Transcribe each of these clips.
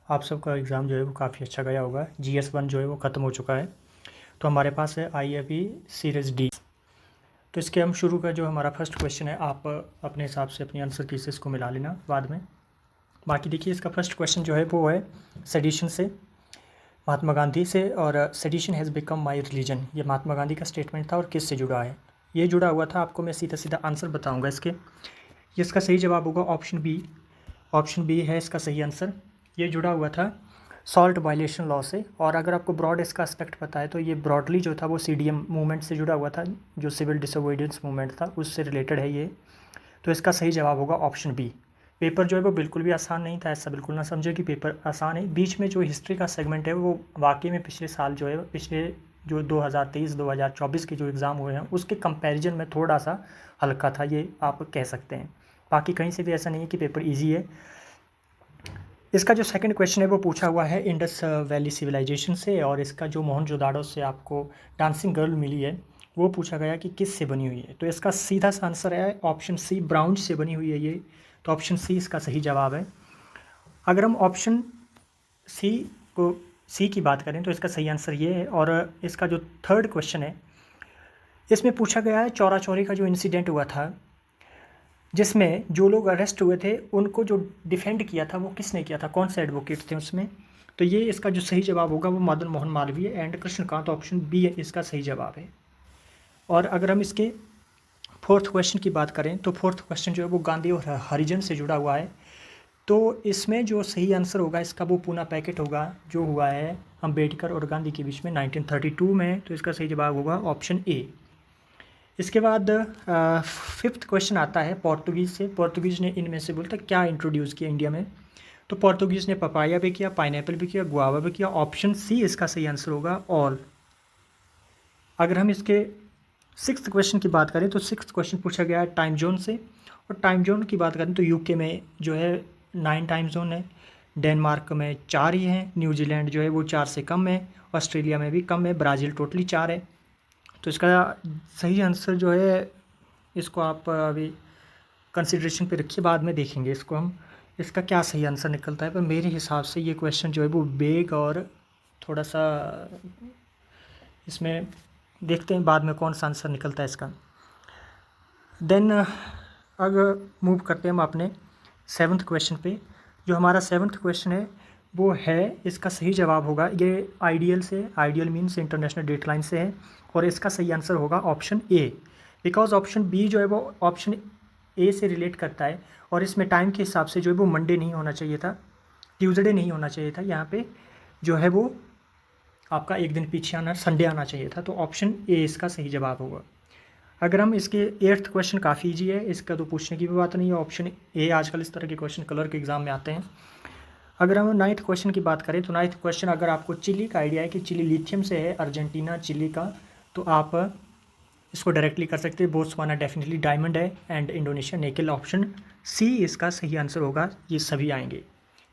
आप सबका एग्ज़ाम जो है वो काफ़ी अच्छा गया होगा। GS1 जो है वो ख़त्म हो चुका है। तो हमारे पास है IFE सीरीज़ डी। तो इसके हम शुरू का जो हमारा फर्स्ट क्वेश्चन है, आप अपने हिसाब से अपनी आंसर की से इसको मिला लेना बाद में। बाकी देखिए, इसका फर्स्ट क्वेश्चन जो है वो है सेडिशन से, महात्मा गांधी से, और sedition has become my religion. ये महात्मा गांधी का स्टेटमेंट था और किस से जुड़ा है, ये जुड़ा हुआ था। आपको मैं सीधा सीधा आंसर बताऊँगा इसके। ये इसका सही जवाब होगा ऑप्शन बी। ऑप्शन बी है इसका सही आंसर। ये जुड़ा हुआ था सॉल्ट वायलेशन लॉ से। और अगर आपको ब्रॉड इसका एस्पेक्ट पता है तो ये ब्रॉडली जो था वो CDM मूवमेंट से जुड़ा हुआ था, जो सिविल डिसोबीडियंस मूवमेंट था उससे रिलेटेड है ये। तो इसका सही जवाब होगा ऑप्शन बी। पेपर जो है वो बिल्कुल भी आसान नहीं था, ऐसा बिल्कुल ना समझे कि पेपर आसान है। बीच में जो हिस्ट्री का सेगमेंट है वो वाकई में पिछले साल जो है, पिछले जो 2023-2024 के जो एग्ज़ाम हुए हैं उसके कंपैरिजन में थोड़ा सा हल्का था, ये आप कह सकते हैं। बाकी कहीं से भी ऐसा नहीं है कि पेपर ईजी है। इसका जो सेकंड क्वेश्चन है वो पूछा हुआ है इंडस वैली सिविलाइजेशन से, और इसका जो मोहनजोदाड़ो से आपको डांसिंग गर्ल मिली है वो पूछा गया कि किस से बनी हुई है। तो इसका सीधा सा आंसर है ऑप्शन सी, ब्राउन्ज से बनी हुई है ये। तो ऑप्शन सी इसका सही जवाब है। अगर हम ऑप्शन सी को सी की बात करें तो इसका सही आंसर ये है। और इसका जो थर्ड क्वेश्चन है इसमें पूछा गया है चौरा चौरी का जो इंसिडेंट हुआ था, जिसमें जो लोग अरेस्ट हुए थे उनको जो डिफेंड किया था वो किसने किया था, कौन से एडवोकेट थे उसमें। तो ये इसका जो सही जवाब होगा वो Madan Mohan Malviya and Krishnakant, option B इसका सही जवाब है। और अगर हम इसके फोर्थ क्वेश्चन की बात करें तो फोर्थ क्वेश्चन जो है वो गांधी और हरिजन से जुड़ा हुआ है। तो इसमें जो सही आंसर होगा इसका वो पूना पैकेट होगा जो हुआ है अम्बेडकर और गांधी के बीच में 1932 में। तो इसका सही जवाब होगा ऑप्शन ए। इसके बाद फिफ्थ क्वेश्चन आता है पोर्तुगीज़ से। पोर्तुगीज़ ने इनमें से बोलते क्या इंट्रोड्यूस किया इंडिया में। तो पोर्तुगीज़ ने पपाया भी किया, पाइनएप्पल भी किया, गुआवा भी किया। ऑप्शन सी इसका सही आंसर होगा ऑल। अगर हम इसके सिक्स्थ क्वेश्चन की बात करें तो सिक्स्थ क्वेश्चन पूछा गया है टाइम जोन से। और टाइम जोन की बात करें तो यूके में जो है 9 टाइम जोन है, डेनमार्क में 4 ही हैं, न्यूजीलैंड जो है वो 4 से कम है, ऑस्ट्रेलिया में भी कम है, ब्राज़ील टोटली 4 है। तो इसका सही आंसर जो है, इसको आप अभी कंसिड्रेशन पे रखिए, बाद में देखेंगे इसको हम, इसका क्या सही आंसर निकलता है। पर मेरे हिसाब से ये क्वेश्चन जो है वो बेग और थोड़ा सा, इसमें देखते हैं बाद में कौन सा आंसर निकलता है इसका। देन अगर मूव करते हैं हम अपने सेवन्थ क्वेश्चन पे। जो हमारा सेवन्थ क्वेश्चन है वो है, इसका सही जवाब होगा, ये आइडियल से, आइडियल मीन्स इंटरनेशनल डेटलाइन से है, और इसका सही आंसर होगा option A. Because option B जो है वो ऑप्शन ए से रिलेट करता है, और इसमें टाइम के हिसाब से जो है वो मंडे नहीं होना चाहिए था, ट्यूसडे नहीं होना चाहिए था, यहाँ पे जो है वो आपका एक दिन पीछे आना, संडे आना चाहिए था। तो ऑप्शन ए इसका सही जवाब होगा। अगर हम इसके एट्थ क्वेश्चन काफ़ी ईजी है, इसका तो पूछने की भी बात नहीं है, ऑप्शन ए। आजकल इस तरह के क्वेश्चन कलर के एग्जाम में आते हैं। अगर हम नाइन्थ क्वेश्चन की बात करें तो नाइन्थ क्वेश्चन, अगर आपको चिली का आइडिया है कि चिली लिथियम से है, अर्जेंटीना चिली का, तो आप इसको डायरेक्टली कर सकते हैं। बोत्सवाना डेफिनेटली डायमंड है, एंड इंडोनेशिया निकल। ऑप्शन सी इसका सही आंसर होगा। ये सभी आएंगे,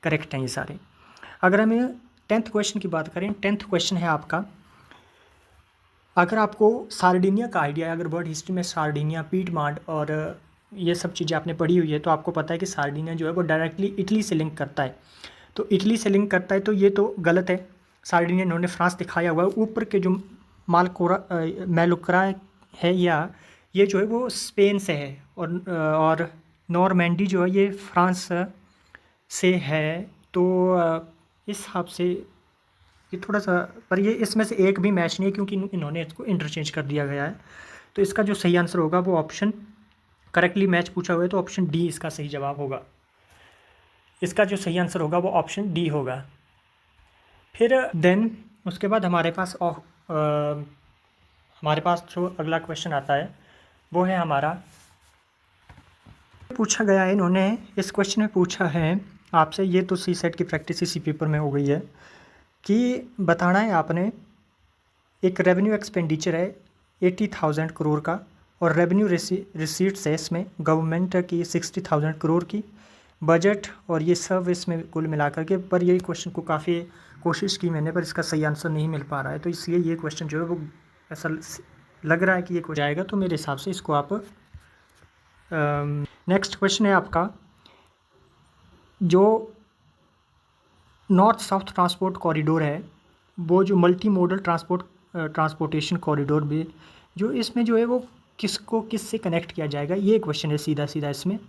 करेक्ट हैं ये सारे। अगर हम टेंथ क्वेश्चन की बात करें, टेंथ क्वेश्चन है आपका, अगर आपको सार्डिनिया का आइडिया है, अगर वर्ल्ड हिस्ट्री में सार्डिनिया, पीटमांड और ये सब चीज़ें आपने पढ़ी हुई है, तो आपको पता है कि सार्डिनिया जो है वो डायरेक्टली इटली से लिंक करता है। तो इटली से लिंक करता है तो ये तो गलत है। सार्डिनिया इन्होंने फ्रांस दिखाया हुआ है। ऊपर के जो मालकोरा मेलुक्रा है, या ये जो है वो स्पेन से है, और नॉर्मैंडी जो है ये फ्रांस से है। तो इस हिसाब से ये थोड़ा सा, पर ये इसमें से एक भी मैच नहीं है क्योंकि इन्होंने इसको इंटरचेंज कर दिया गया है। तो इसका जो सही आंसर होगा वो ऑप्शन, करेक्टली मैच पूछा हुआ है तो ऑप्शन डी इसका सही जवाब होगा। इसका जो सही आंसर होगा वो ऑप्शन डी होगा। फिर देन उसके बाद हमारे पास जो अगला क्वेश्चन आता है वो है हमारा, पूछा गया है इन्होंने, इस क्वेश्चन में पूछा है आपसे, ये तो सी सेट की प्रैक्टिस इसी पेपर में हो गई है, कि बताना है आपने, एक रेवेन्यू एक्सपेंडिचर है 80,000 करोड़ का, और रेवेन्यू रिसीट्स है इसमें गवर्नमेंट की 60,000 करोड़ की, बजट और ये सब इसमें कुल मिला करके। पर ये क्वेश्चन को काफ़ी कोशिश की मैंने, पर इसका सही आंसर नहीं मिल पा रहा है। तो इसलिए ये क्वेश्चन जो है वो ऐसा लग रहा है कि ये क्वेश्चन आएगा, तो मेरे हिसाब से इसको आप, नेक्स्ट क्वेश्चन है आपका, जो नॉर्थ साउथ ट्रांसपोर्ट कॉरिडोर है, वो जो मल्टी मोडल ट्रांसपोर्टेशन कॉरिडोर भी, जो इसमें जो है वो किसको किससे कनेक्ट किया जाएगा, ये क्वेश्चन है सीधा सीधा इसमें।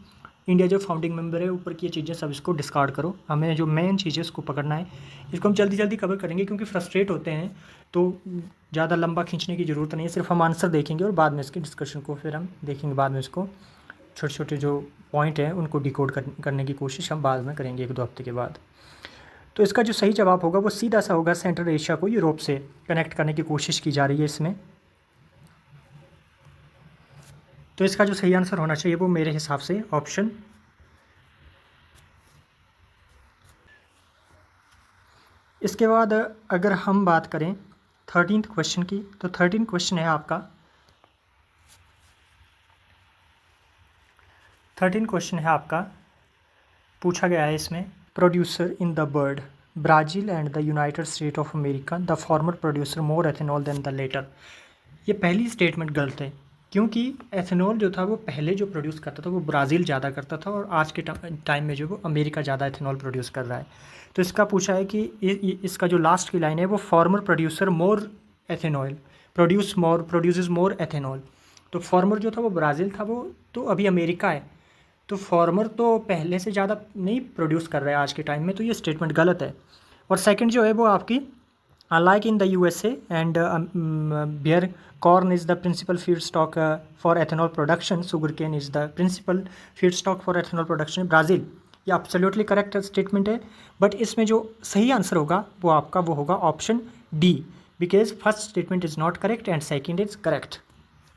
इंडिया जो फाउंडिंग मेंबर है, ऊपर की ये चीज़ें सब इसको डिस्कार्ड करो, हमें जो मेन चीज़ें इसको पकड़ना है। इसको हम जल्दी जल्दी कवर करेंगे क्योंकि फ्रस्ट्रेट होते हैं, तो ज़्यादा लंबा खींचने की ज़रूरत नहीं है, सिर्फ हम आंसर देखेंगे और बाद में इसकी डिस्कशन को फिर हम देखेंगे। बाद में इसको छोटे छोटे जो पॉइंट हैं उनको डिकोड करने की कोशिश हम बाद में करेंगे 1-2 हफ्ते के बाद। तो इसका जो सही जवाब होगा वो सीधा सा होगा, सेंट्रल एशिया को यूरोप से कनेक्ट करने की कोशिश की जा रही है इसमें। तो इसका जो सही आंसर होना चाहिए वो मेरे हिसाब से ऑप्शन। इसके बाद अगर हम बात करें 13th क्वेश्चन की, तो 13th क्वेश्चन है आपका, 13th क्वेश्चन है आपका, पूछा गया है इसमें, producer in the world Brazil and the United State of America, the former producer more ethanol than the latter. ये पहली स्टेटमेंट गलत है, क्योंकि एथेनॉल जो था वो पहले जो प्रोड्यूस करता था वो ब्राज़ील ज़्यादा करता था, और आज के टाइम में जो वो अमेरिका ज़्यादा एथेनॉल प्रोड्यूस कर रहा है। तो इसका पूछा है कि इसका जो लास्ट की लाइन है वो farmer producer more ethanol produces मोर एथेनॉल। तो फॉर्मर जो था वो ब्राज़ील था, वो तो अभी अमेरिका है, तो फॉर्मर तो पहले से ज़्यादा नहीं प्रोड्यूस कर रहा है आज के टाइम में, तो ये स्टेटमेंट गलत है। और सेकंड जो है वो आपकी, like in the USA and bear corn is the principal feedstock for ethanol production, sugarcane is the principal feedstock for ethanol production in Brazil. ये एब्सोल्युटली करेक्ट स्टेटमेंट है, but इसमें जो सही answer होगा वो आपका वो होगा option D, because first statement is not correct and second is correct.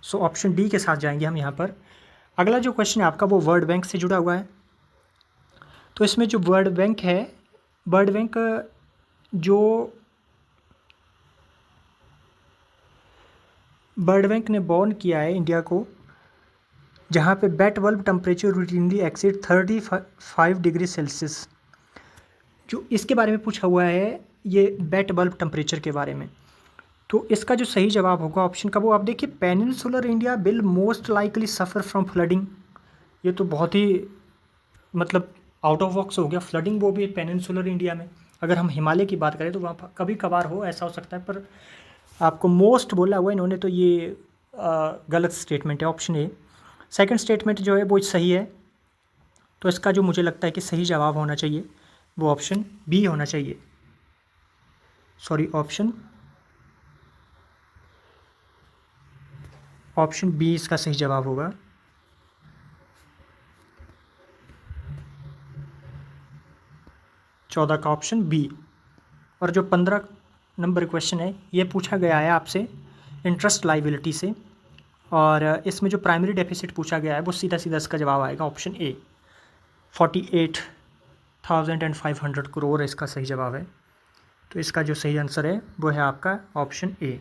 So option D के साथ जाएंगे हम यहाँ पर। अगला जो क्वेश्चन है आपका वो वर्ल्ड बैंक से जुड़ा हुआ है। तो इसमें जो वर्ल्ड बैंक है, वर्ल्ड बैंक जो वर्ल्ड बैंक ने बॉर्न किया है इंडिया को, जहाँ पे wet bulb temperature routinely exceed 35 degree Celsius, जो इसके बारे में पूछा हुआ है, ये बेट बल्ब टेम्परेचर के बारे में। तो इसका जो सही जवाब होगा ऑप्शन का वो आप देखिए, peninsular India will most likely suffer from flooding. ये तो बहुत ही मतलब आउट ऑफ बॉक्स हो गया, फ्लडिंग वो भी पेनिनसुलर इंडिया में। अगर हम हिमालय की बात करें तो वहाँ पर कभी कभार हो, ऐसा हो सकता है, पर आपको मोस्ट बोला हुआ इन्होंने, तो ये गलत स्टेटमेंट है, ऑप्शन ए। सेकंड स्टेटमेंट जो है वो सही है, तो इसका जो मुझे लगता है कि सही जवाब होना चाहिए वो ऑप्शन बी होना चाहिए, सॉरी ऑप्शन बी इसका सही जवाब होगा। चौदह का ऑप्शन बी। और जो 15 नंबर क्वेश्चन है ये पूछा गया है आपसे इंटरेस्ट लाइबिलिटी से, और इसमें जो प्राइमरी डेफिसिट पूछा गया है वो सीधा सीधा इसका जवाब आएगा ऑप्शन ए, 48,500 करोड़ इसका सही जवाब है। तो इसका जो सही आंसर है वो है आपका ऑप्शन ए।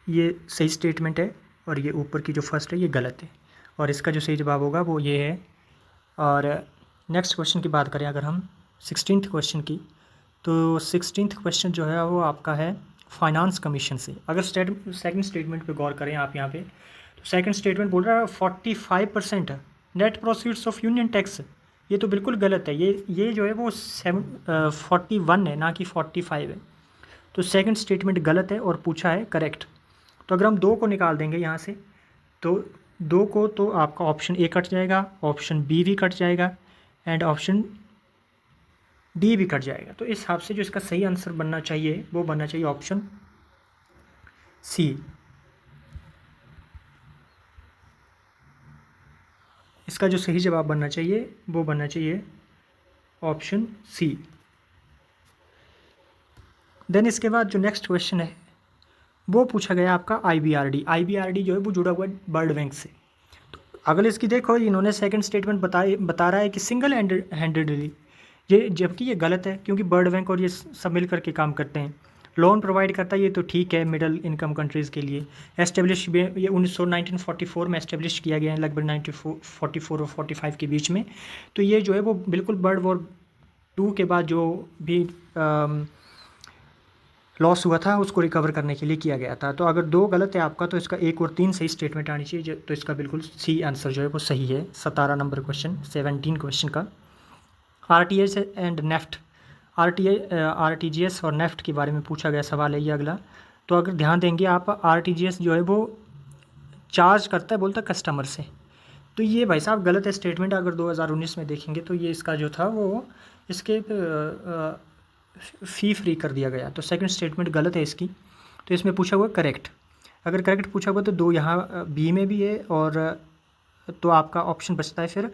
ये सही स्टेटमेंट है, और ये ऊपर की जो फर्स्ट है ये गलत है, और इसका जो सही जवाब होगा वो ये है। और नेक्स्ट क्वेश्चन की बात करें अगर हम 16th क्वेश्चन की, तो 16th क्वेश्चन जो है वो आपका है फाइनेंस कमीशन से। अगर सेकंड स्टेटमेंट पे गौर करें आप यहाँ पे, तो सेकंड स्टेटमेंट बोल रहा है 45% net proceeds of union tax. ये तो बिल्कुल गलत है, ये जो है वो 41 है, ना कि 45 है। तो सेकंड स्टेटमेंट गलत है और पूछा है करेक्ट। तो अगर हम 2 को निकाल देंगे यहाँ से, तो 2 को तो आपका ऑप्शन ए कट जाएगा, ऑप्शन बी भी कट जाएगा, एंड ऑप्शन डी भी कट जाएगा। तो इस हिसाब से जो इसका सही आंसर बनना चाहिए वो बनना चाहिए ऑप्शन सी। इसका जो सही जवाब बनना चाहिए वो बनना चाहिए ऑप्शन सी। देन इसके बाद जो नेक्स्ट क्वेश्चन है वो पूछा गया आपका आईबीआरडी जो है वो जुड़ा हुआ है वर्ल्ड बैंक से। तो अगर इसकी देखो, इन्होंने सेकंड स्टेटमेंट बता रहा है कि सिंगल हैंडेडली, ये जबकि ये गलत है, क्योंकि वर्ल्ड बैंक और ये सब मिल करके काम करते हैं। लोन प्रोवाइड करता है ये तो ठीक है मिडिल इनकम कंट्रीज़ के लिए। एस्टेब्लिश ये 1944 में एस्टेब्लिश किया गया है, लगभग 1944 और 45 के बीच में। तो ये जो है वो बिल्कुल वर्ल्ड वॉर 2 के बाद जो भी लॉस हुआ था उसको रिकवर करने के लिए किया गया था। तो अगर 2 गलत है आपका तो इसका 1 और 3 सही स्टेटमेंट आनी चाहिए, तो इसका बिल्कुल सी आंसर जो है वो सही है। 17 नंबर क्वेश्चन 17 क्वेश्चन का आरटीजीएस एंड नेफ्ट, आरटीजीएस और नेफ्ट के बारे में पूछा गया सवाल है ये अगला। तो अगर ध्यान देंगे आप, आरटीजीएस जो है वो चार्ज करता है, बोलता है कस्टमर से, तो ये भाई साहब गलत है स्टेटमेंट। अगर 2019 में देखेंगे तो ये इसका जो था वो इसके फ़ी फ्री कर दिया गया, तो सेकंड स्टेटमेंट गलत है इसकी। तो इसमें पूछा हुआ करेक्ट, अगर करेक्ट पूछा हुआ तो 2 यहाँ बी में भी है, और तो आपका ऑप्शन बचता है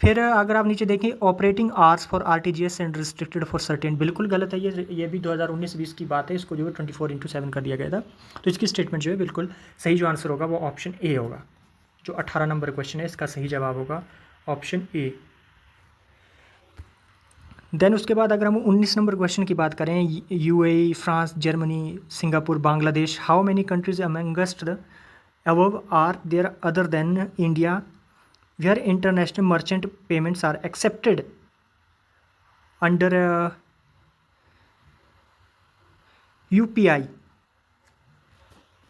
फिर अगर आप नीचे देखें operating hours for RTGS and restricted for certain, बिल्कुल गलत है ये भी 2019-20 की बात है, इसको जो है 24/7 कर दिया गया था। तो इसकी स्टेटमेंट जो है बिल्कुल सही जो आंसर होगा वो ऑप्शन ए होगा। जो 18 नंबर क्वेश्चन है इसका सही जवाब होगा ऑप्शन ए। देन उसके बाद अगर हम 19 नंबर क्वेश्चन की बात करें, UAE, France, Germany, Singapore, Bangladesh, how many countries amongst the above are there other than India where international merchant payments are accepted under UPI.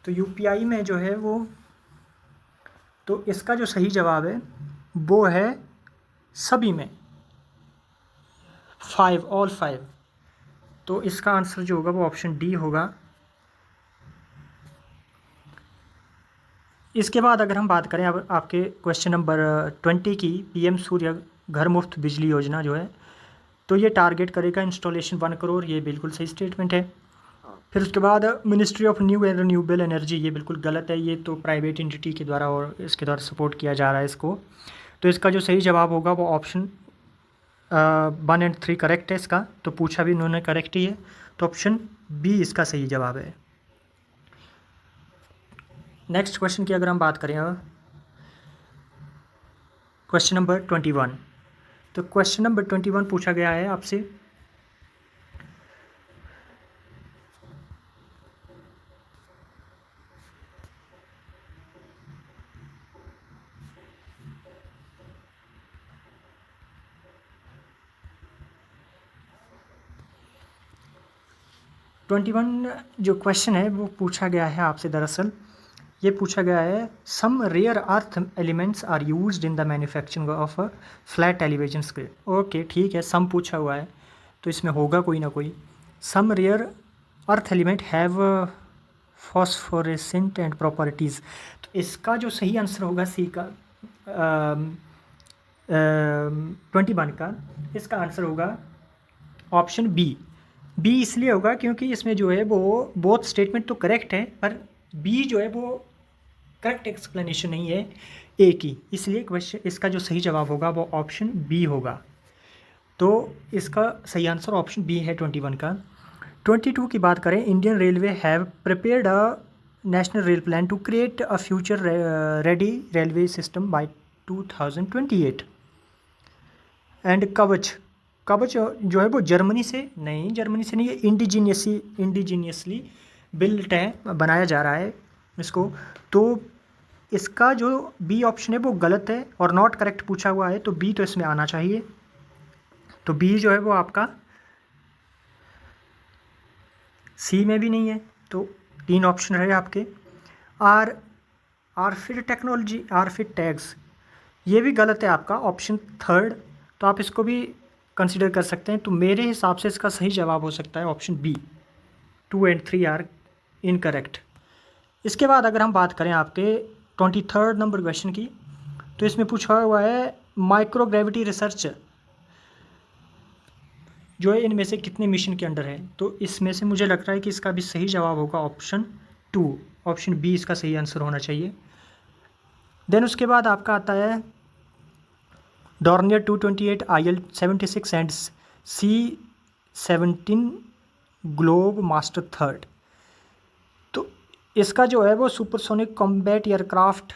तो यूपीआई में जो है वो, तो इसका जो सही जवाब है वो है सभी में 5, ऑल 5। तो इसका आंसर जो होगा वो ऑप्शन डी होगा। इसके बाद अगर हम बात करें अब आपके क्वेश्चन नंबर 20 की, पीएम सूर्य घर मुफ्त बिजली योजना जो है, तो ये टारगेट करेगा इंस्टॉलेशन 1 करोड़, ये बिल्कुल सही स्टेटमेंट है। फिर उसके बाद ministry of new and renewable energy, ये बिल्कुल गलत है, ये तो प्राइवेट एंटिटी के द्वारा और इसके द्वारा सपोर्ट किया जा रहा है इसको। तो इसका जो सही जवाब होगा वो ऑप्शन 1 और 3 करेक्ट है इसका, तो पूछा भी उन्होंने करेक्ट ही है, तो ऑप्शन बी इसका सही जवाब है। नेक्स्ट क्वेश्चन की अगर हम बात करें क्वेश्चन नंबर 21, तो क्वेश्चन नंबर 21 पूछा गया है आपसे, जो क्वेश्चन है वो पूछा गया है आपसे, दरअसल ये पूछा गया है some rare earth elements are used in the manufacturing of a flat television screen. Okay ठीक है, सम पूछा हुआ है तो इसमें होगा कोई ना कोई। Some rare earth element have phosphorescent and properties, तो इसका जो सही आंसर होगा सी का 21 का, इसका आंसर होगा ऑप्शन बी। बी इसलिए होगा क्योंकि इसमें जो है वो बोथ स्टेटमेंट तो करेक्ट है, पर बी जो है वो करेक्ट एक्सप्लेनेशन नहीं है ए की, इसलिए क्वेश्चन इसका जो सही जवाब होगा वो ऑप्शन बी होगा। तो इसका सही आंसर ऑप्शन बी है 21 का। 22 की बात करें, Indian railway have prepared a national rail plan to create a future ready railway system by 2028 and Kavach जो है वो जर्मनी से नहीं है, इंडिजीनियसली बिल्ट है, बनाया जा रहा है इसको। तो इसका जो बी ऑप्शन है वो गलत है और नॉट करेक्ट पूछा हुआ है, तो बी तो इसमें आना चाहिए। तो बी जो है वो आपका सी में भी नहीं है, तो 3 ऑप्शन रहे आपके। आरफिड टेक्नोलॉजी, आरफिड टैग्स, ये भी गलत है आपका ऑप्शन 3, तो आप इसको भी कंसिडर कर सकते हैं। तो मेरे हिसाब से इसका सही जवाब हो सकता है ऑप्शन बी। 2 और 3 आर इनकरेक्ट। इसके बाद अगर हम बात करें आपके 23 नंबर क्वेश्चन की, तो इसमें पूछा हुआ है माइक्रोग्रेविटी रिसर्च जो है इनमें से कितने मिशन के अंडर है, तो इसमें से मुझे लग रहा है कि इसका भी सही जवाब होगा ऑप्शन 2, ऑप्शन बी इसका सही आंसर होना चाहिए। देन उसके बाद आपका आता है Dornier 228, IL-76 and C-17 globe master 3, तो इसका जो है वो सुपरसोनिक कॉम्बैट एयरक्राफ्ट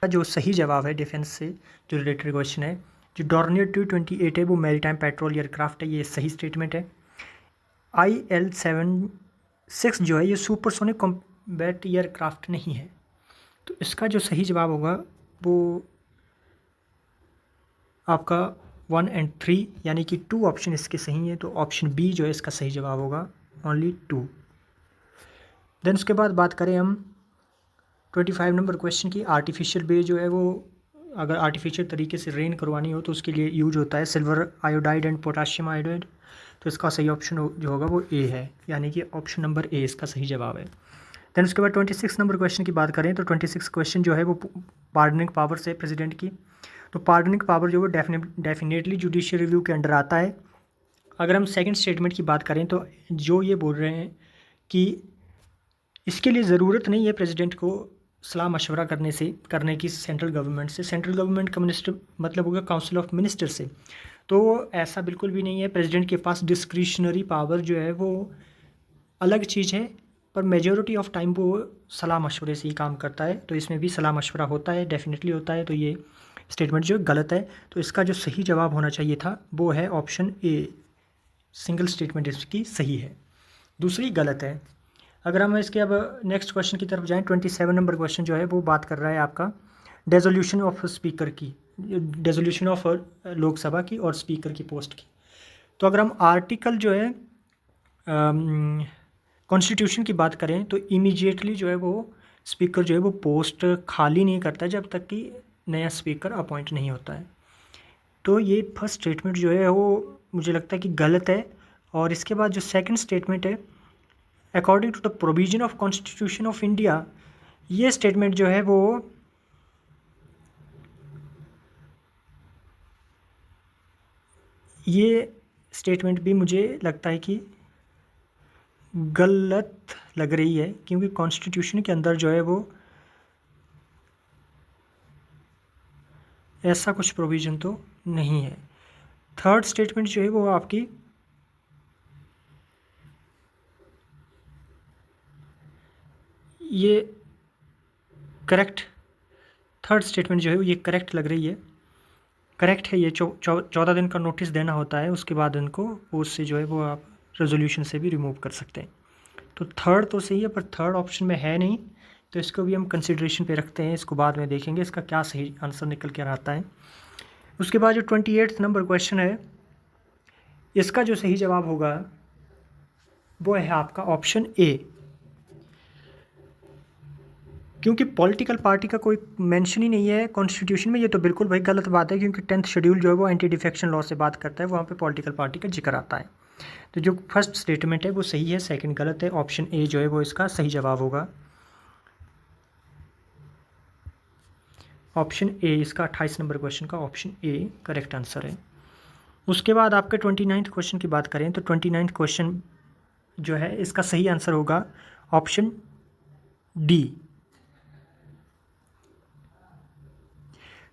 का जो सही जवाब है डिफेंस से जो रिलेटेड क्वेश्चन है, जो डॉर्नियर 228 है वो मैरीटाइम पेट्रोल एयरक्राफ्ट है, ये सही स्टेटमेंट है। IL-76 जो है ये सुपरसोनिक कॉम्बैट एयरक्राफ्ट नहीं है, तो इसका जो सही जवाब होगा वो आपका 1 एंड 3, यानी कि 2 ऑप्शन इसके सही हैं, तो ऑप्शन बी जो है इसका सही जवाब होगा, ओनली 2। देन उसके बाद बात करें हम 25 नंबर क्वेश्चन की। आर्टिफिशियल बेस जो है वो अगर आर्टिफिशियल तरीके से रेन करवानी हो तो उसके लिए यूज होता है silver iodide and potassium iodide. तो इसका सही ऑप्शन जो होगा वो ए है, यानी कि ऑप्शन नंबर ए इसका सही जवाब है। देन उसके बाद 26 नंबर क्वेश्चन की बात करें तो 26 क्वेश्चन जो है वो पार्डनिंग पावर से प्रेसिडेंट की। तो पार्डनिंग पावर जो है डेफिनेटली जुडिशियल रिव्यू के अंडर आता है। अगर हम सेकंड स्टेटमेंट की बात करें तो जो ये बोल रहे हैं कि इसके लिए ज़रूरत नहीं है प्रेसिडेंट को सलाह मशवरा करने की सेंट्रल गवर्नमेंट से। सेंट्रल गवर्नमेंट का मिनिस्टर मतलब होगा काउंसिल ऑफ मिनिस्टर से। तो ऐसा बिल्कुल भी नहीं है। प्रेसिडेंट के पास डिस्क्रिशनरी पावर जो है वो अलग चीज़ है, पर मेजॉरिटी ऑफ टाइम वो सलाह मशवरे से ही काम करता है। तो इसमें भी सलाह मशवरा होता है, डेफिनेटली होता है। तो ये स्टेटमेंट जो गलत है। तो इसका जो सही जवाब होना चाहिए था वो है ऑप्शन ए, सिंगल स्टेटमेंट इसकी सही है, दूसरी गलत है। अगर हम इसके अब नेक्स्ट क्वेश्चन की तरफ जाएं, 27 नंबर क्वेश्चन जो है वो बात कर रहा है आपका डेजोल्यूशन ऑफ स्पीकर की, डेजोल्यूशन ऑफ लोकसभा की और स्पीकर की पोस्ट की। तो अगर हम आर्टिकल जो है कॉन्स्टिट्यूशन की बात करें तो इमीडिएटली जो है वो स्पीकर जो है वो पोस्ट खाली नहीं करता जब तक कि नया स्पीकर अपॉइंट नहीं होता है। तो ये फर्स्ट स्टेटमेंट जो है वो मुझे लगता है कि गलत है। और इसके बाद जो सेकंड स्टेटमेंट है, according to the provision of constitution of India, ये स्टेटमेंट जो है वो ये स्टेटमेंट भी मुझे लगता है कि गलत लग रही है, क्योंकि कॉन्स्टिट्यूशन के अंदर जो है वो ऐसा कुछ प्रोविज़न तो नहीं है। थर्ड स्टेटमेंट जो है वो आपकी ये करेक्ट, थर्ड स्टेटमेंट जो है वो ये करेक्ट लग रही है, करेक्ट है। ये 14 दिन का नोटिस देना होता है, उसके बाद इनको पोस्ट से जो है वो आप रेजोल्यूशन से भी रिमूव कर सकते हैं। तो थर्ड तो सही है, पर थर्ड ऑप्शन में है नहीं, तो इसको भी हम कंसिडरेशन पे रखते हैं। इसको बाद में देखेंगे इसका क्या सही आंसर निकल कर आता है। उसके बाद जो 28 नंबर क्वेश्चन है, इसका जो सही जवाब होगा वो है आपका ऑप्शन ए, क्योंकि पॉलिटिकल पार्टी का कोई मेंशन ही नहीं है कॉन्स्टिट्यूशन में। ये तो बिल्कुल भाई गलत बात है, क्योंकि 10th शेड्यूल जो है वो एंटी डिफेक्शन लॉ से बात करता है, वहाँ पे पॉलिटिकल पार्टी का जिक्र आता है। तो जो फर्स्ट स्टेटमेंट है वो सही है, सेकंड गलत है। ऑप्शन ए जो है वो इसका सही जवाब होगा, ऑप्शन ए इसका 28 नंबर क्वेश्चन का ऑप्शन ए करेक्ट आंसर है। उसके बाद आपके 29th क्वेश्चन की बात करें तो 29th क्वेश्चन जो है इसका सही आंसर होगा ऑप्शन डी।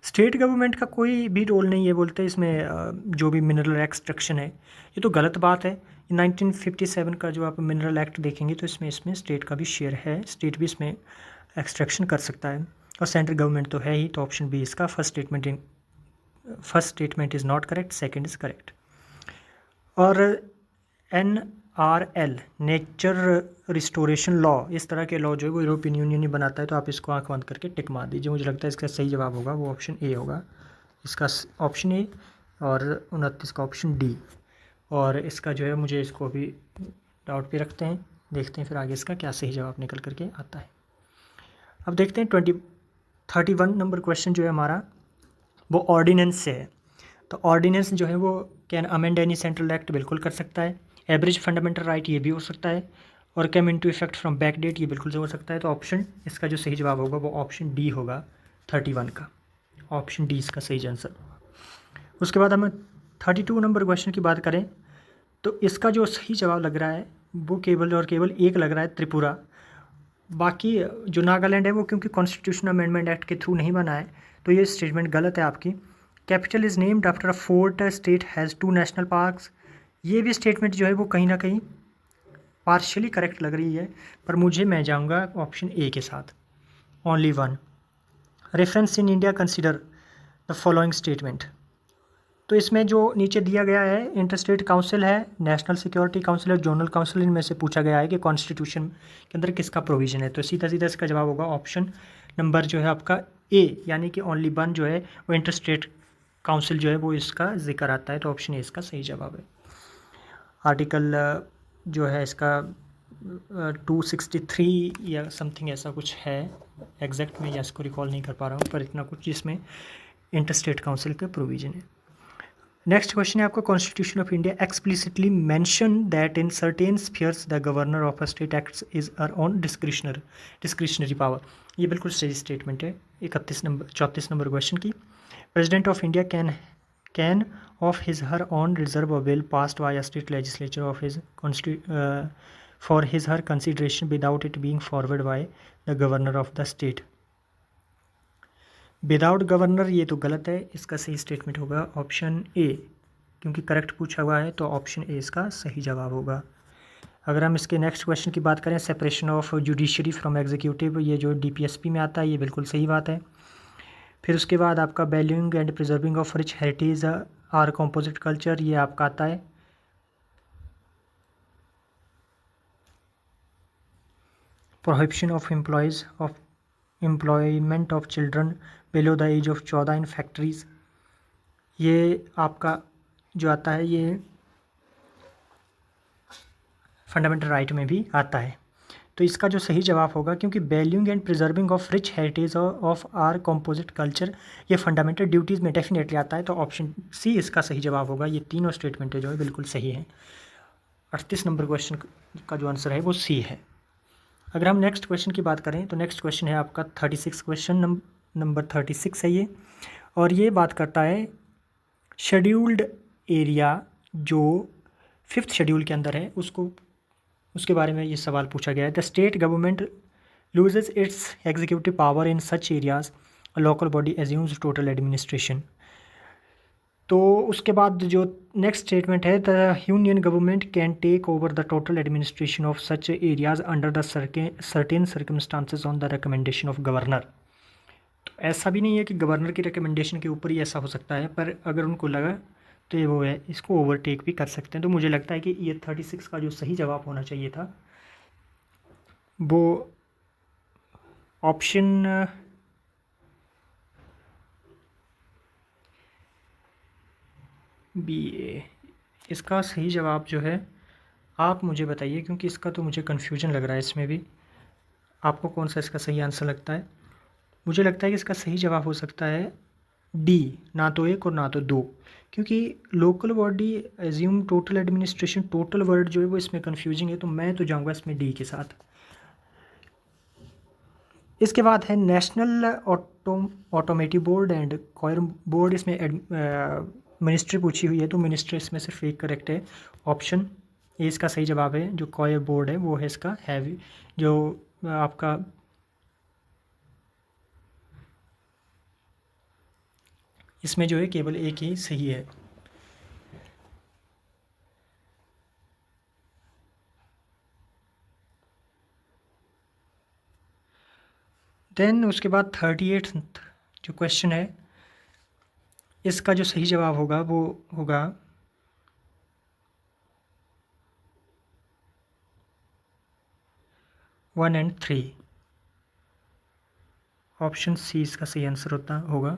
स्टेट गवर्नमेंट का कोई भी रोल नहीं है बोलते इसमें, जो भी मिनरल एक्सट्रैक्शन है, ये तो गलत बात है। 1957 का जो आप मिनरल एक्ट देखेंगे तो इसमें स्टेट का भी शेयर है, स्टेट भी इसमें एक्सट्रैक्शन कर सकता है, और सेंट्रल गवर्नमेंट तो है ही। तो ऑप्शन बी इसका first statement is not correct, second is correct. और NRL नेचर रिस्टोरेशन लॉ, इस तरह के लॉ जो है वो यूरोपियन यूनियन ही बनाता है। तो आप इसको आंख बंद करके टिक मार दीजिए। मुझे लगता है इसका सही जवाब होगा वो ऑप्शन ए होगा, इसका ऑप्शन ए, और 29 का ऑप्शन डी। और इसका जो है मुझे इसको अभी डाउट पे रखते हैं, देखते हैं फिर आगे इसका क्या सही जवाब निकल करके आता है। अब देखते हैं 31 नंबर क्वेश्चन जो है हमारा वो ऑर्डिनेंस से है। तो ऑर्डिनेंस जो है वो can amend any central act, बिल्कुल कर सकता है। एवरेज फंडामेंटल राइट ये भी हो सकता है, और come into effect from back date ये बिल्कुल से हो सकता है। तो ऑप्शन इसका जो सही जवाब होगा वो ऑप्शन डी होगा 31 का, ऑप्शन डी इसका सही आंसर होगा। उसके बाद हम 32 नंबर क्वेश्चन की बात करें तो इसका जो सही जवाब लग रहा है वो केवल और केवल एक लग रहा है, त्रिपुरा। बाकी जो नागालैंड है वो क्योंकि कॉन्स्टिट्यूशन अमेंडमेंट एक्ट के थ्रू नहीं बना है, तो ये स्टेटमेंट गलत है आपकी। Capital is named after a fort, state has 2 national parks, ये भी स्टेटमेंट जो है वो कहीं ना कहीं पार्शियली करेक्ट लग रही है, पर मैं जाऊंगा ऑप्शन ए के साथ, only 1। Reference in India consider the following statement, तो इसमें जो नीचे दिया गया है इंटरस्टेट काउंसिल है, नेशनल सिक्योरिटी काउंसिल है, जोनल काउंसिल, इनमें से पूछा गया है कि कॉन्स्टिट्यूशन के अंदर किसका प्रोविजन है। तो सीधा सीधा इसका जवाब होगा ऑप्शन नंबर जो है आपका ए, यानी कि ओनली 1 जो है वो इंटरस्टेट काउंसिल जो है वो इसका जिक्र आता है, तो ऑप्शन ए इसका सही जवाब है। आर्टिकल जो है इसका 263 या समथिंग ऐसा कुछ है, एग्जैक्ट मैं इसको रिकॉल नहीं कर पा रहा हूँ, पर इतना कुछ जिसमें इंटरस्टेट काउंसिल का प्रोविजन है। नेक्स्ट क्वेश्चन है आपका, constitution of India explicitly mention that in certain spheres the governor of a state acts is uh on discretionary power. ये बिल्कुल सही स्टेटमेंट है 34 नंबर क्वेश्चन की। President of India can of his her own reserve a bill passed by a state legislature of his for his her consideration without it being forwarded by the governor of the state। Without governor ये तो गलत है, इसका सही statement होगा option ए, क्योंकि correct पूछा हुआ है तो ऑप्शन ए इसका सही जवाब होगा। अगर हम इसके नेक्स्ट क्वेश्चन की बात करें, separation of judiciary from executive, ये जो डीपीएसपी में आता है ये बिल्कुल सही बात है। फिर उसके बाद आपका valuing and preserving of rich heritage our composite culture, ये आपका आता है। Prohibition of employment of children below the age of 14 in factories, ये आपका जो आता है ये फंडामेंटल राइट में भी आता है। तो इसका जो सही जवाब होगा, क्योंकि valuing and preserving of rich heritage of our composite culture ये फंडामेंटल ड्यूटीज़ में डेफिनेटली आता है, तो ऑप्शन सी इसका सही जवाब होगा। ये तीनों स्टेटमेंटें जो है बिल्कुल सही है। 38 नंबर क्वेश्चन का जो आंसर है वो सी है। अगर हम नेक्स्ट क्वेश्चन की बात करें तो नेक्स्ट क्वेश्चन है आपका 36 क्वेश्चन नंबर 36 है ये, और ये बात करता है शेड्यूल्ड एरिया जो 5th शेड्यूल के अंदर है उसके बारे में ये सवाल पूछा गया है। The state government loses its executive power in such areas, local body assumes total administration. तो उसके बाद जो नेक्स्ट स्टेटमेंट है, the union government can take over the total administration of such areas under the certain circumstances on the recommendation of governor. तो ऐसा भी नहीं है कि गवर्नर की रिकमेंडेशन के ऊपर ही ऐसा हो सकता है, पर अगर उनको लगा तो ये वो है, इसको ओवरटेक भी कर सकते हैं। तो मुझे लगता है कि ये 36 का जो सही जवाब होना चाहिए था वो ऑप्शन बी ए इसका सही जवाब जो है। आप मुझे बताइए, क्योंकि इसका तो मुझे कन्फ्यूजन लग रहा है इसमें भी। आपको कौन सा इसका सही आंसर लगता है? मुझे लगता है कि इसका सही जवाब हो सकता है डी, ना तो 1 और ना तो 2, क्योंकि local body assume total administration, total word जो है वो इसमें कन्फ्यूजिंग है, तो मैं तो जाऊंगा इसमें डी के साथ। इसके बाद है national automotive board and coir board, इसमें मिनिस्ट्री पूछी हुई है, तो मिनिस्ट्री इसमें सिर्फ एक करेक्ट है, ऑप्शन ए इसका सही जवाब है। जो कॉयर बोर्ड है वो है इसका हैवी, जो आपका इसमें जो है केवल एक ही सही है। देन उसके बाद 38 जो क्वेश्चन है, इसका जो सही जवाब होगा वो होगा वन एंड 3, ऑप्शन सी इसका सही आंसर होगा।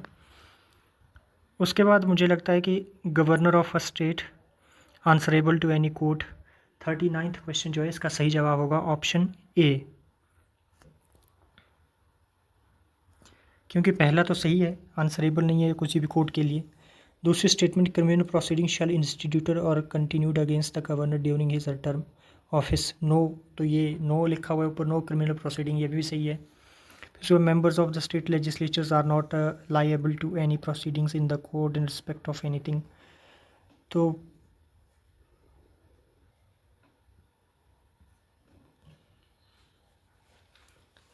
उसके बाद मुझे लगता है कि governor of a state answerable to any court, 39th question जो है इसका सही जवाब होगा ऑप्शन ए, क्योंकि पहला तो सही है, आंसरेबल नहीं है किसी भी कोर्ट के लिए। दूसरी statement, criminal proceeding shall instituted और continued against the governor during his term office, no, तो ये नो लिखा हुआ है ऊपर, नो क्रिमिनल प्रोसीडिंग, ये भी सही है। So members of the state legislatures are not liable to any proceedings in the court in respect of anything। तो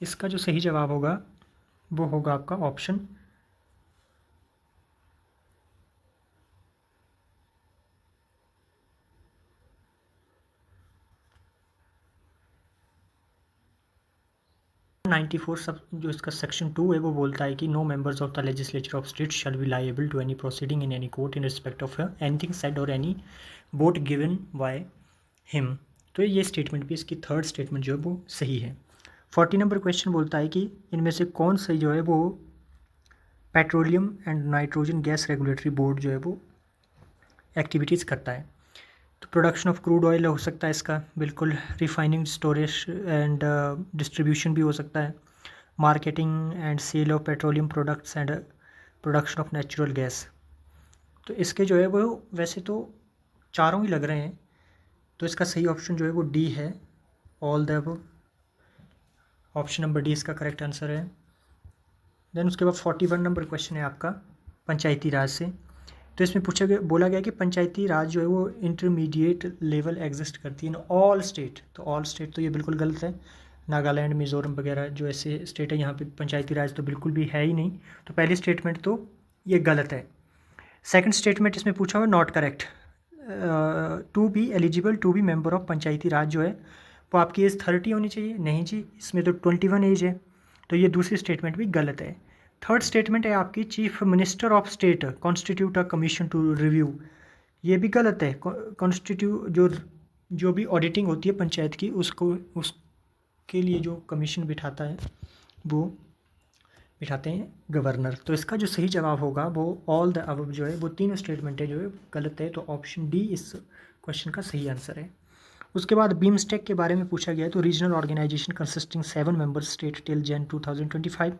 इसका जो सही जवाब होगा वो होगा आपका ऑप्शन सब जो इसका सेक्शन 2 है वो बोलता है कि no members of the legislature of state shall be liable to any proceeding in any court in respect of anything said और any vote given by him. तो ये स्टेटमेंट भी, इसकी थर्ड स्टेटमेंट जो है वो सही है। 40 नंबर क्वेश्चन बोलता है कि इनमें से कौन सा जो है वो petroleum and nitrogen gas regulatory board जो है वो एक्टिविटीज़ करता है। तो प्रोडक्शन ऑफ क्रूड ऑयल हो सकता है इसका, बिल्कुल। रिफाइनिंग, स्टोरेज एंड डिस्ट्रीब्यूशन भी हो सकता है। Marketing and sale of petroleum products and production of natural gas. तो इसके जो है वो वैसे तो चारों ही लग रहे हैं, तो इसका सही ऑप्शन जो है वो डी है, all the above. Option number D इसका करेक्ट आंसर है। देन उसके बाद 41 नंबर क्वेश्चन है आपका पंचायती राज से। तो इसमें बोला गया कि पंचायती राज जो है वो इंटरमीडिएट लेवल एग्जिस्ट करती है इन ऑल स्टेट। तो ऑल स्टेट तो ये बिल्कुल गलत है। नागालैंड, मिज़ोरम वगैरह जो ऐसे स्टेट है यहाँ पे पंचायती राज तो बिल्कुल भी है ही नहीं। तो पहली स्टेटमेंट तो ये गलत है। सेकंड स्टेटमेंट इसमें पूछा हुआ not correct. To be eligible to be member of Panchayati Raj जो है वो आपकी एज 30 होनी चाहिए। नहीं जी, इसमें तो 21 एज है, तो ये दूसरी स्टेटमेंट भी गलत है। थर्ड स्टेटमेंट है आपकी chief minister of state constitute a commission to review. ये भी गलत है। जो भी ऑडिटिंग होती है पंचायत की, उसके लिए जो कमीशन बिठाता है वो बिठाते हैं गवर्नर। तो इसका जो सही जवाब होगा वो ऑल द अबव जो है वो तीनों स्टेटमेंट है जो है गलत है। तो ऑप्शन डी इस क्वेश्चन का सही आंसर है। उसके बाद बीमस्टेक के बारे में पूछा गया है। तो regional organisation consisting 7 member state till Jan 2025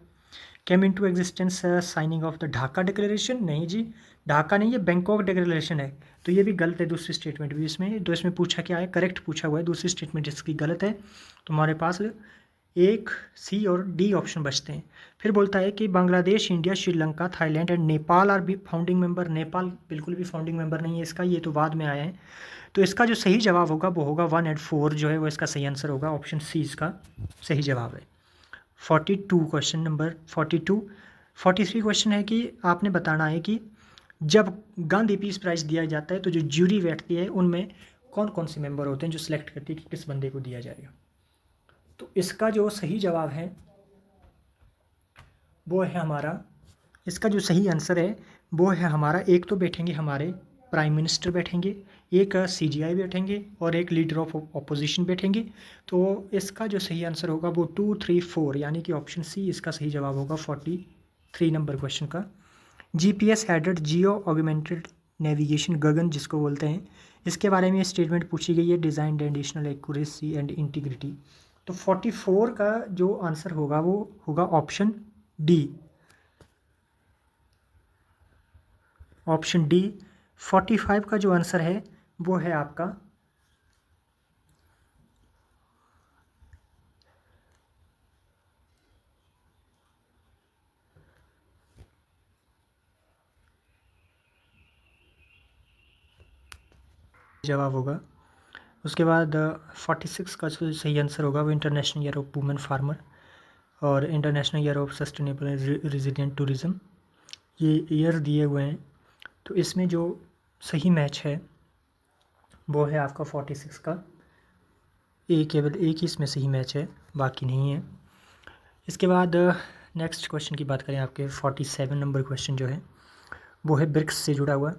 came into existence signing of the Dhaka declaration. नहीं जी, ढाका नहीं, ये बैंकॉक डिक्लेरेशन है। तो ये भी गलत है, दूसरी स्टेटमेंट भी इसमें। तो इसमें पूछा क्या है, करेक्ट पूछा हुआ है, दूसरी स्टेटमेंट इसकी गलत है। तो हमारे पास एक सी और डी ऑप्शन बचते हैं। फिर बोलता है कि Bangladesh, India, Sri Lanka, Thailand and Nepal are भी फाउंडिंग मेंबर। नेपाल बिल्कुल भी फाउंडिंग मेंबर नहीं है इसका, ये तो बाद में आया है। तो इसका जो सही जवाब होगा वो होगा 1 और 4 जो है वो इसका सही आंसर होगा। ऑप्शन सी इसका सही जवाब है। 42 क्वेश्चन नंबर 43 क्वेश्चन है कि आपने बताना है कि जब गांधी पीस प्राइज़ दिया जाता है तो जो ज्यूरी बैठती है उनमें कौन कौन से मेंबर होते हैं जो सिलेक्ट करती है कि किस बंदे को दिया जाएगा। तो इसका जो सही जवाब है वो है हमारा, इसका जो सही आंसर है वो है हमारा, एक तो बैठेंगे हमारे प्राइम मिनिस्टर बैठेंगे, एक सीजीआई बैठेंगे और एक लीडर ऑफ ऑपोजिशन बैठेंगे। तो इसका जो सही आंसर होगा वो 2, 3, 4 यानी कि ऑप्शन सी इसका सही जवाब होगा 43 नंबर क्वेश्चन का। GPS aided geo augmented navigation, GAGAN जिसको बोलते हैं, इसके बारे में स्टेटमेंट पूछी गई है, design additional accuracy and integrity. तो 44 का जो आंसर होगा वो होगा ऑप्शन डी। Option D. 45 का जो आंसर है वो है आपका जवाब होगा। उसके बाद 46 का जो सही आंसर होगा वो international year of women farmer और international year of sustainable resilient tourism, ये ईयर दिए हुए हैं। तो इसमें जो सही मैच है वो है आपका 46 का, केवल एक ही इसमें सही मैच है, बाकी नहीं है। इसके बाद नेक्स्ट क्वेश्चन की बात करें, आपके 47 नंबर क्वेश्चन जो है वो है ब्रिक्स से जुड़ा हुआ।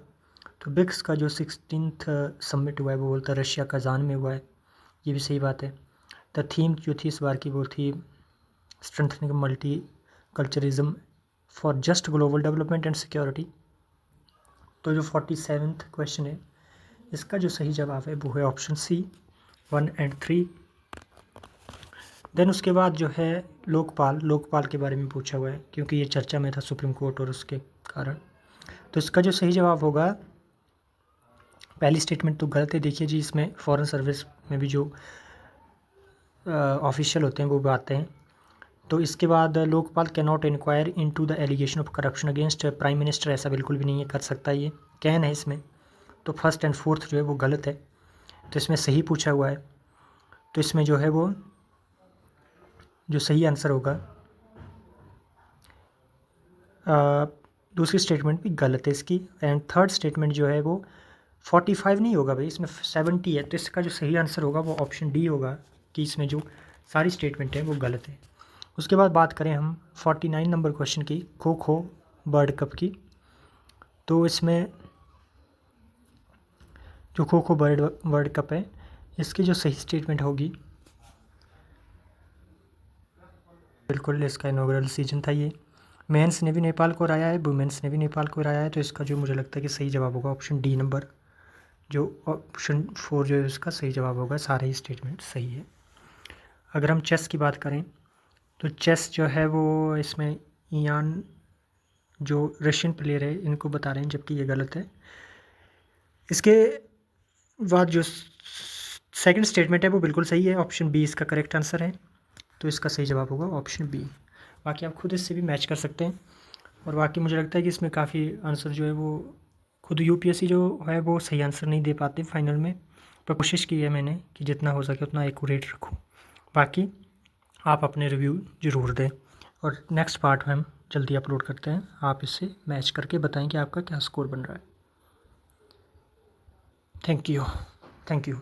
तो ब्रिक्स का जो 16th समिट हुआ है वो बोलता है रशिया कजान में हुआ है, ये भी सही बात है। द थीम जो थी इस बार की वो थी strengthening multiculturalism for just global development and security. तो जो 47th क्वेश्चन है इसका जो सही जवाब है वो है ऑप्शन सी 1 और 3। देन उसके बाद जो है लोकपाल के बारे में पूछा हुआ है क्योंकि ये चर्चा में था सुप्रीम कोर्ट और उसके कारण। तो इसका जो सही जवाब होगा, पहली स्टेटमेंट तो गलत है। देखिए जी, इसमें फॉरेन सर्विस में भी जो ऑफिशियल होते हैं वो भी आते हैं। तो इसके बाद Lokpal cannot inquire into the allegation of corruption against prime minister, ऐसा बिल्कुल भी नहीं है, कर सकता ये कैन है इसमें। तो फर्स्ट एंड फोर्थ जो है वो गलत है, तो इसमें सही पूछा हुआ है। तो इसमें जो है वो जो सही आंसर होगा, दूसरी स्टेटमेंट भी गलत है इसकी। एंड थर्ड स्टेटमेंट जो है वो 45 नहीं होगा भाई, इसमें 70 है। तो इसका जो सही आंसर होगा वो ऑप्शन डी होगा कि इसमें जो सारी स्टेटमेंट है वो गलत है। उसके बाद बात करें हम 49 नंबर क्वेश्चन की, खो खो वर्ल्ड कप की। तो इसमें जो खो खो वर्ल्ड कप है इसकी जो सही स्टेटमेंट होगी, बिल्कुल इसका इनॉग्रल सीजन था ये, मेंस ने भी नेपाल को हराया है, वुमेन्स ने भी नेपाल को हराया है। तो इसका जो मुझे लगता है कि सही जवाब होगा ऑप्शन डी नंबर, जो ऑप्शन 4 जो है इसका सही जवाब होगा। सारे ही स्टेटमेंट सही है। अगर हम चेस की बात करें तो चेस जो है वो इसमें इयान जो रशियन प्लेयर है इनको बता रहे हैं, जबकि ये गलत है। इसके बाद जो सेकंड स्टेटमेंट है वो बिल्कुल सही है, ऑप्शन बी इसका करेक्ट आंसर है। तो इसका सही जवाब होगा ऑप्शन बी। बाकी आप खुद इससे भी मैच कर सकते हैं। और बाकी मुझे लगता है कि इसमें काफ़ी आंसर जो है वो खुद यूपीएससी जो है वो सही आंसर नहीं दे पाते फाइनल में, पर कोशिश की है मैंने कि जितना हो सके उतना एक्यूरेट रखूँ। बाकी आप अपने रिव्यू ज़रूर दें और नेक्स्ट पार्ट में हम जल्दी अपलोड करते हैं। आप इससे मैच करके बताएं कि आपका क्या स्कोर बन रहा है। Thank you.